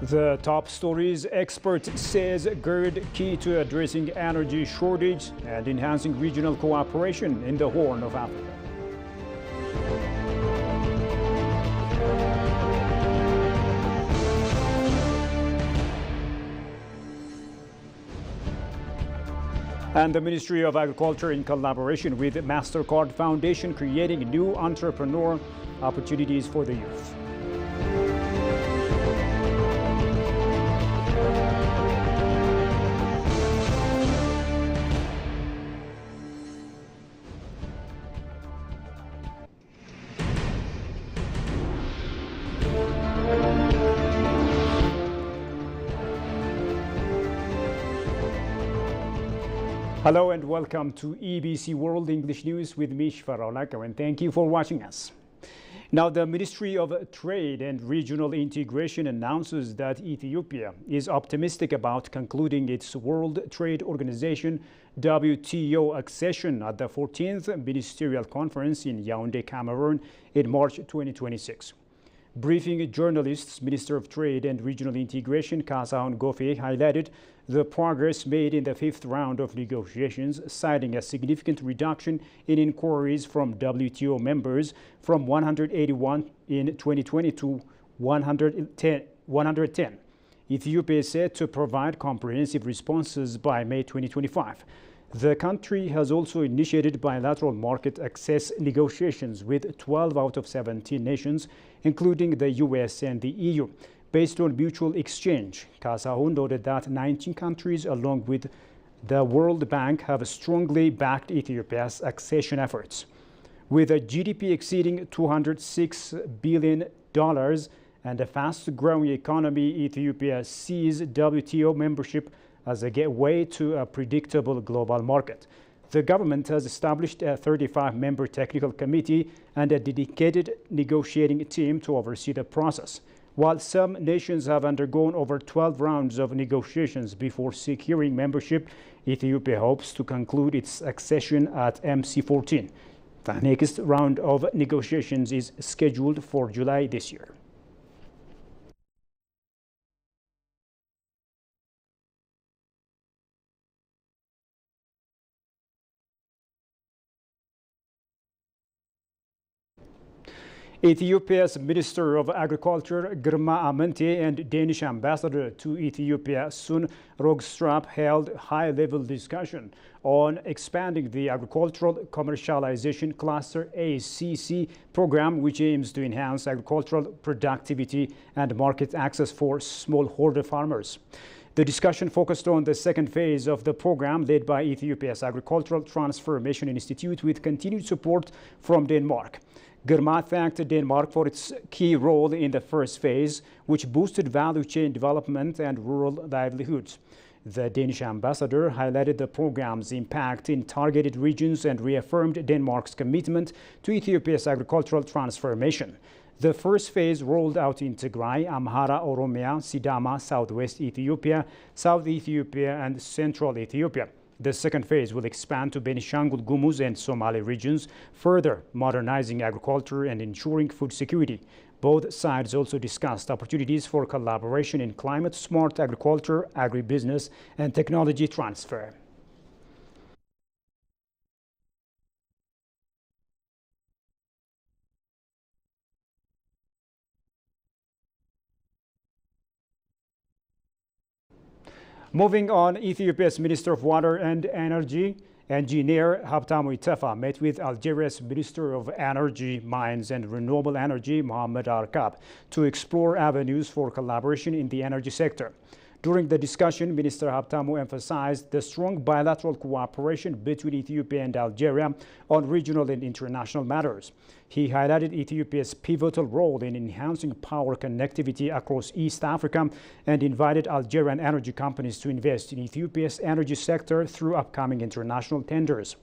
The top stories: expert says GERD key to addressing energy shortage and enhancing regional cooperation in the Horn of Africa. And the Ministry of Agriculture, in collaboration with MasterCard Foundation, creating new entrepreneur opportunities for the youth. Hello and welcome to EBC World English News with me, Shfarao Lakaw, and thank you for watching us. Now, the Ministry of Trade and Regional Integration announces that Ethiopia is optimistic about concluding its World Trade Organization WTO accession at the 14th Ministerial Conference in Yaoundé, Cameroon in March 2026. Briefing journalists, Minister of Trade and Regional Integration Kassahoun Goffé highlighted the progress made in the fifth round of negotiations, citing a significant reduction in inquiries from WTO members from 181 in 2020 to 110. Ethiopia is set to provide comprehensive responses by May 2025. The country has also initiated bilateral market access negotiations with 12 out of 17 nations, including the US and the EU. Based on mutual exchange, Kassahoun noted that 19 countries, along with the World Bank, have strongly backed Ethiopia's accession efforts. With a GDP exceeding $206 billion and a fast-growing economy, Ethiopia sees WTO membership as a gateway to a predictable global market. The government has established a 35-member technical committee and a dedicated negotiating team to oversee the process. While some nations have undergone over 12 rounds of negotiations before securing membership, Ethiopia hopes to conclude its accession at MC14. The next round of negotiations is scheduled for July this year. Ethiopia's Minister of Agriculture, Girma Amanté, and Danish Ambassador to Ethiopia, Sun Rogstrap, held high-level discussion on expanding the Agricultural Commercialization Cluster ACC program, which aims to enhance agricultural productivity and market access for smallholder farmers. The discussion focused on the second phase of the program led by Ethiopia's Agricultural Transformation Institute with continued support from Denmark. Girma thanked Denmark for its key role in the first phase, which boosted value chain development and rural livelihoods. The Danish ambassador highlighted the program's impact in targeted regions and reaffirmed Denmark's commitment to Ethiopia's agricultural transformation. The first phase rolled out in Tigray, Amhara, Oromia, Sidama, Southwest Ethiopia, South Ethiopia, and Central Ethiopia. The second phase will expand to Benishangul Gumuz and Somali regions, further modernizing agriculture and ensuring food security. Both sides also discussed opportunities for collaboration in climate-smart agriculture, agribusiness, and technology transfer. Moving on, Ethiopia's Minister of Water and Energy, Engineer Habtamu Ittefa, met with Algeria's Minister of Energy, Mines and Renewable Energy, Mohamed Arkab, to explore avenues for collaboration in the energy sector. During the discussion, Minister Habtamu emphasized the strong bilateral cooperation between Ethiopia and Algeria on regional and international matters. He highlighted Ethiopia's pivotal role in enhancing power connectivity across East Africa and invited Algerian energy companies to invest in Ethiopia's energy sector through upcoming international tenders.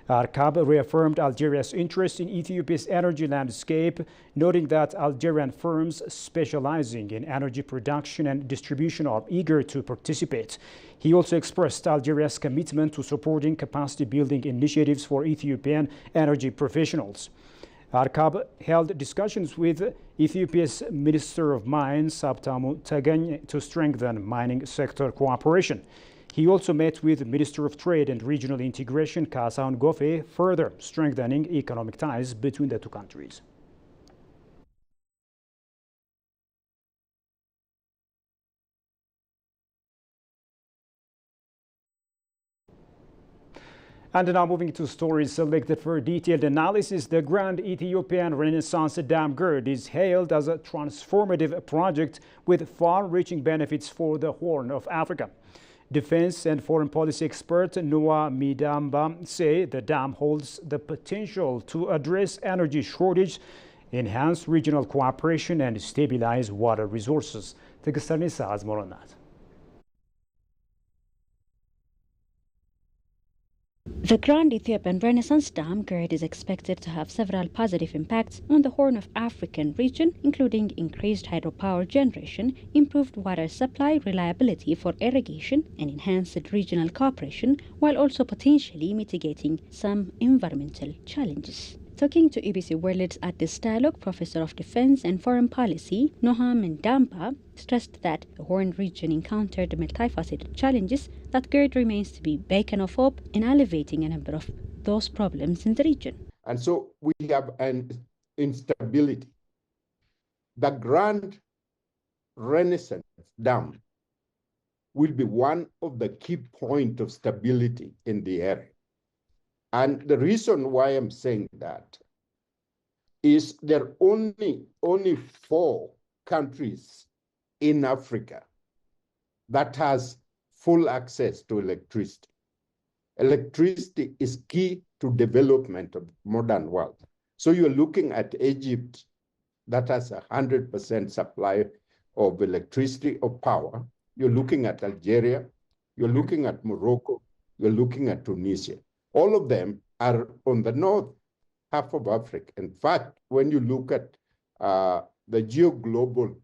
Arkab reaffirmed Algeria's interest in Ethiopia's energy landscape, noting that Algerian firms specializing in energy production and distribution are eager to participate. He also expressed Algeria's commitment to supporting capacity-building initiatives for Ethiopian energy professionals. Arkab held discussions with Ethiopia's Minister of Mines, Habtamu Tagany, to strengthen mining sector cooperation. He also met with Minister of Trade and Regional Integration, Kasaun Gofe, further strengthening economic ties between the two countries. And now moving to stories selected for detailed analysis, the Grand Ethiopian Renaissance Dam Gerd is hailed as a transformative project with far-reaching benefits for the Horn of Africa. Defense and foreign policy expert Noah Midamba say the dam holds the potential to address energy shortage, enhance regional cooperation, and stabilize water resources. Tegestarnisa has more on that. The Grand Ethiopian Renaissance Dam Gerd is expected to have several positive impacts on the Horn of African region, including increased hydropower generation, improved water supply reliability for irrigation, and enhanced regional cooperation, while also potentially mitigating some environmental challenges. Talking to EBC World at this dialogue, Professor of Defense and Foreign Policy Noah Midamba stressed that the Horn region encountered multifaceted challenges that Gerd remains to be a beacon of hope in alleviating a number of those problems in the region. And so we have an instability. The Grand Renaissance Dam will be one of the key points of stability in the area. And the reason why I'm saying that is there are only 4 countries in Africa that has full access to electricity. Electricity is key to development of modern world. So you're looking at Egypt that has 100% supply of electricity or power. You're looking at Algeria, you're looking at Morocco, you're looking at Tunisia. All of them are on the north half of Africa. In fact, when you look at the geo-global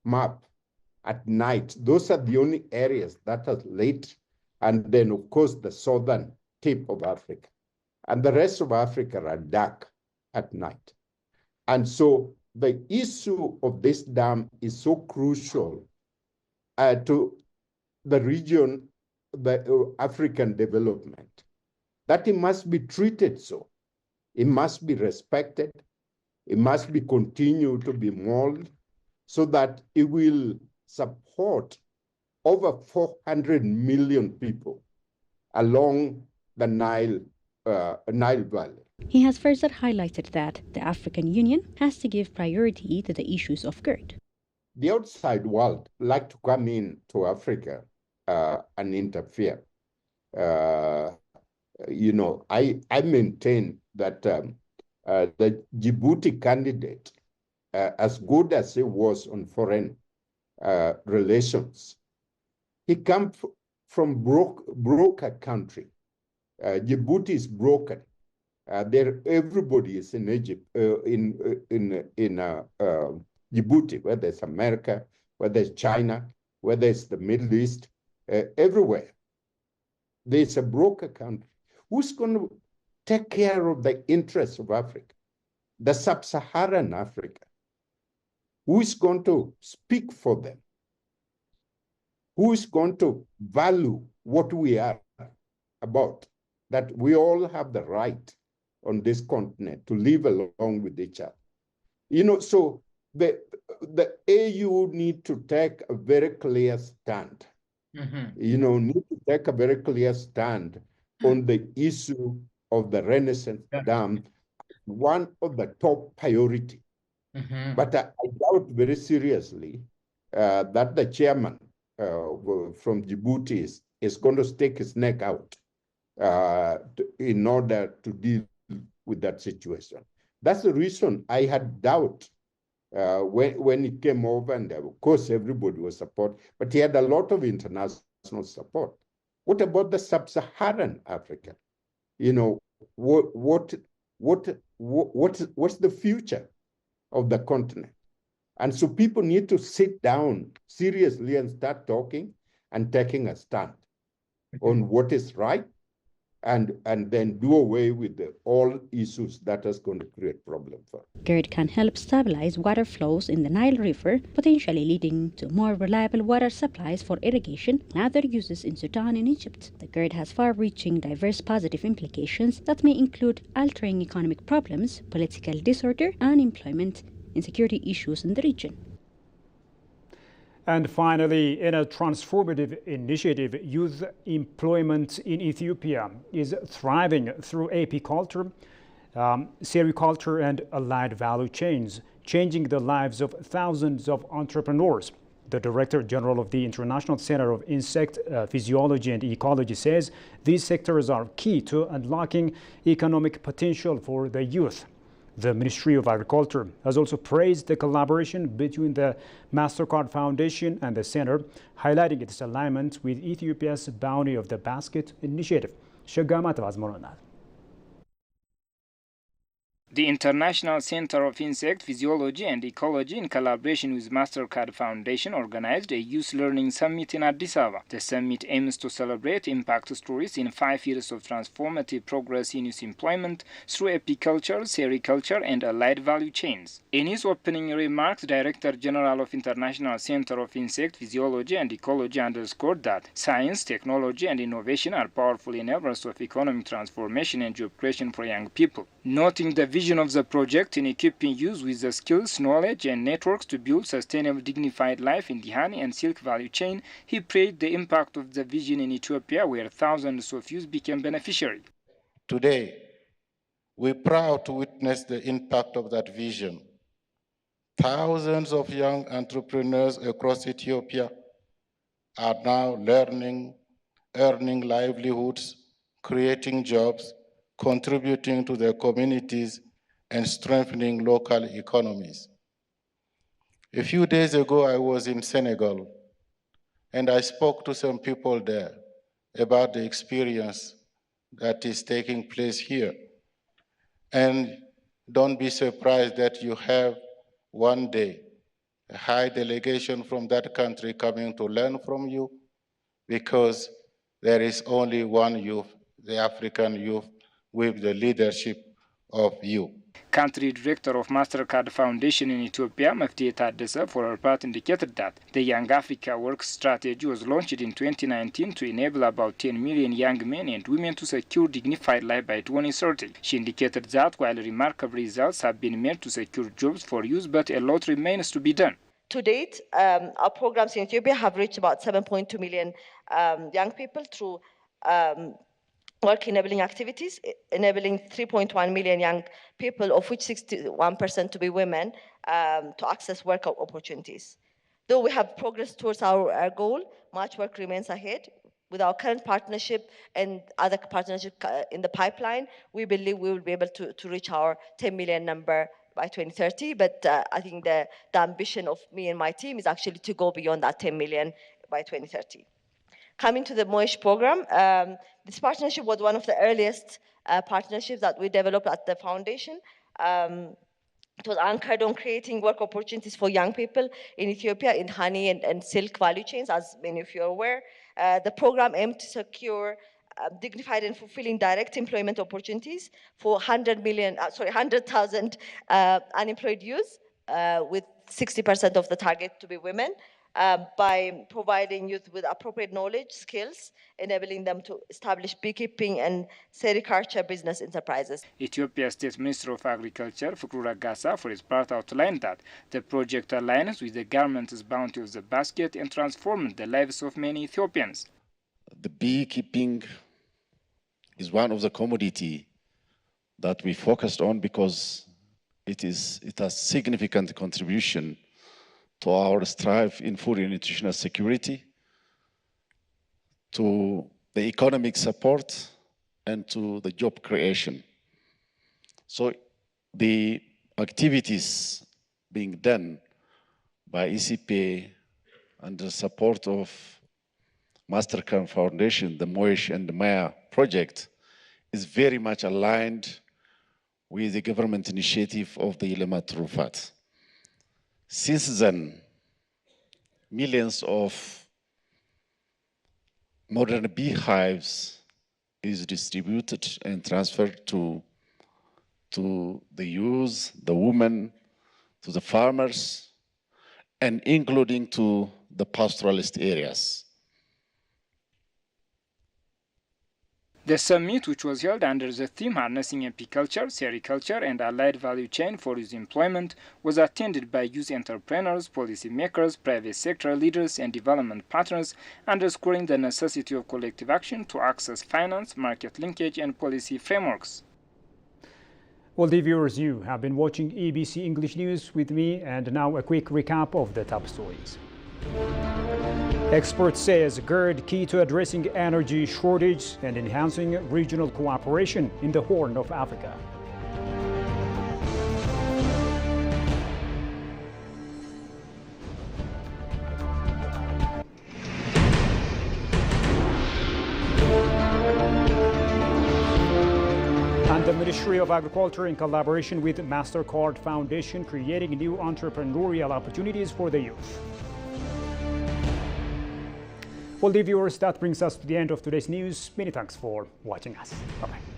map at night, those are the only areas that are late, and then, of course, the southern tip of Africa. And the rest of Africa are dark at night. And so the issue of this dam is so crucial to the region, the African development, that it must be treated so. It must be respected. It must be continued to be molded so that it will support over 400 million people along the Nile Valley. He has further highlighted that the African Union has to give priority to the issues of Gerd. The outside world like to come in to Africa and interfere. I maintain that the Djibouti candidate, as good as he was on foreign relations, he comes from broker country. Djibouti is broken. Everybody is in Egypt, in Djibouti, whether it's America, whether it's China, whether it's the Middle East, everywhere. There's a broker country. Who's going to take care of the interests of Africa, the sub-Saharan Africa? Who is going to speak for them? Who is going to value what we are about? That we all have the right on this continent to live along with each other. So the AU need to take a very clear stand. Need to take a very clear stand on the issue of the Renaissance Dam, one of the top priority. But I doubt very seriously that the chairman from Djibouti is going to stick his neck out in order to deal with that situation. That's the reason I had doubt when it came over, and of course everybody was support, but he had a lot of international support. What about the sub-Saharan Africa? What's the future of the continent? And so people need to sit down seriously and start talking and taking a stand on what is right and then do away with all issues that is going to create problems for. GERD can help stabilize water flows in the Nile River, potentially leading to more reliable water supplies for irrigation and other uses in Sudan and Egypt. The GERD has far-reaching, diverse positive implications that may include altering economic problems, political disorder, unemployment, and security issues in the region. And finally, in a transformative initiative, youth employment in Ethiopia is thriving through apiculture, sericulture, and allied value chains, changing the lives of thousands of entrepreneurs. The Director General of the International Center of Insect Physiology and Ecology says these sectors are key to unlocking economic potential for the youth. The Ministry of Agriculture has also praised the collaboration between the MasterCard Foundation and the center, highlighting its alignment with Ethiopia's Bounty of the Basket initiative. Shagamat Vazmoronat. The International Center of Insect Physiology and Ecology, in collaboration with MasterCard Foundation, organized a youth learning summit in Addis Ababa. The summit aims to celebrate impact stories in 5 years of transformative progress in youth employment through apiculture, sericulture, and allied value chains. In his opening remarks, Director General of International Center of Insect Physiology and Ecology underscored that science, technology, and innovation are powerful enablers of economic transformation and job creation for young people. Noting the vision of the project in equipping youth with the skills, knowledge, and networks to build sustainable, dignified life in the honey and silk value chain, he praised the impact of the vision in Ethiopia, where thousands of youth became beneficiaries. Today, we're proud to witness the impact of that vision. Thousands of young entrepreneurs across Ethiopia are now learning, earning livelihoods, creating jobs, contributing to their communities, and strengthening local economies. A few days ago, I was in Senegal, and I spoke to some people there about the experience that is taking place here. And don't be surprised that you have one day a high delegation from that country coming to learn from you, because there is only one youth, the African youth, with the leadership of you. Country Director of MasterCard Foundation in Ethiopia, Mafti Tadessa, for her part indicated that the Young Africa Work Strategy was launched in 2019 to enable about 10 million young men and women to secure dignified life by 2030. She indicated that while remarkable results have been made to secure jobs for youth, but a lot remains to be done. To date, our programs in Ethiopia have reached about 7.2 million young people through work-enabling activities, enabling 3.1 million young people, of which 61% to be women, to access work opportunities. Though we have progressed towards our goal, much work remains ahead. With our current partnership and other partnerships in the pipeline, we believe we will be able to reach our 10 million number by 2030. But I think the ambition of me and my team is actually to go beyond that 10 million by 2030. Coming to the MOESH program, this partnership was one of the earliest partnerships that we developed at the foundation. It was anchored on creating work opportunities for young people in Ethiopia in honey and silk value chains, as many of you are aware. The program aimed to secure dignified and fulfilling direct employment opportunities for 100,000 unemployed youth, with 60% of the target to be women. By providing youth with appropriate knowledge, skills, enabling them to establish beekeeping and sericulture business enterprises. Ethiopia's State Minister of Agriculture, Fukru Ragasa, for his part outlined that the project aligns with the government's bounty of the basket and transformed the lives of many Ethiopians. The beekeeping is one of the commodity that we focused on because it has significant contribution to our strive in food and nutritional security, to the economic support, and to the job creation. So the activities being done by ECPA and the support of MasterCard Foundation, the MOESH and the Maya project is very much aligned with the government initiative of the Lemat Trufat. Since then, millions of modern beehives is distributed and transferred to the youth, the women, to the farmers, and including to the pastoralist areas. The summit, which was held under the theme Harnessing Apiculture, Sericulture and Allied Value Chain for Youth Employment, was attended by youth entrepreneurs, policymakers, private sector leaders and development partners, underscoring the necessity of collective action to access finance, market linkage and policy frameworks. Well, dear viewers, you have been watching ABC English News with me, and now a quick recap of the top stories. Experts say GERD key to addressing energy shortage and enhancing regional cooperation in the Horn of Africa. And the Ministry of Agriculture, in collaboration with MasterCard Foundation, creating new entrepreneurial opportunities for the youth. Well, dear viewers, that brings us to the end of today's news. Many thanks for watching us. Bye-bye.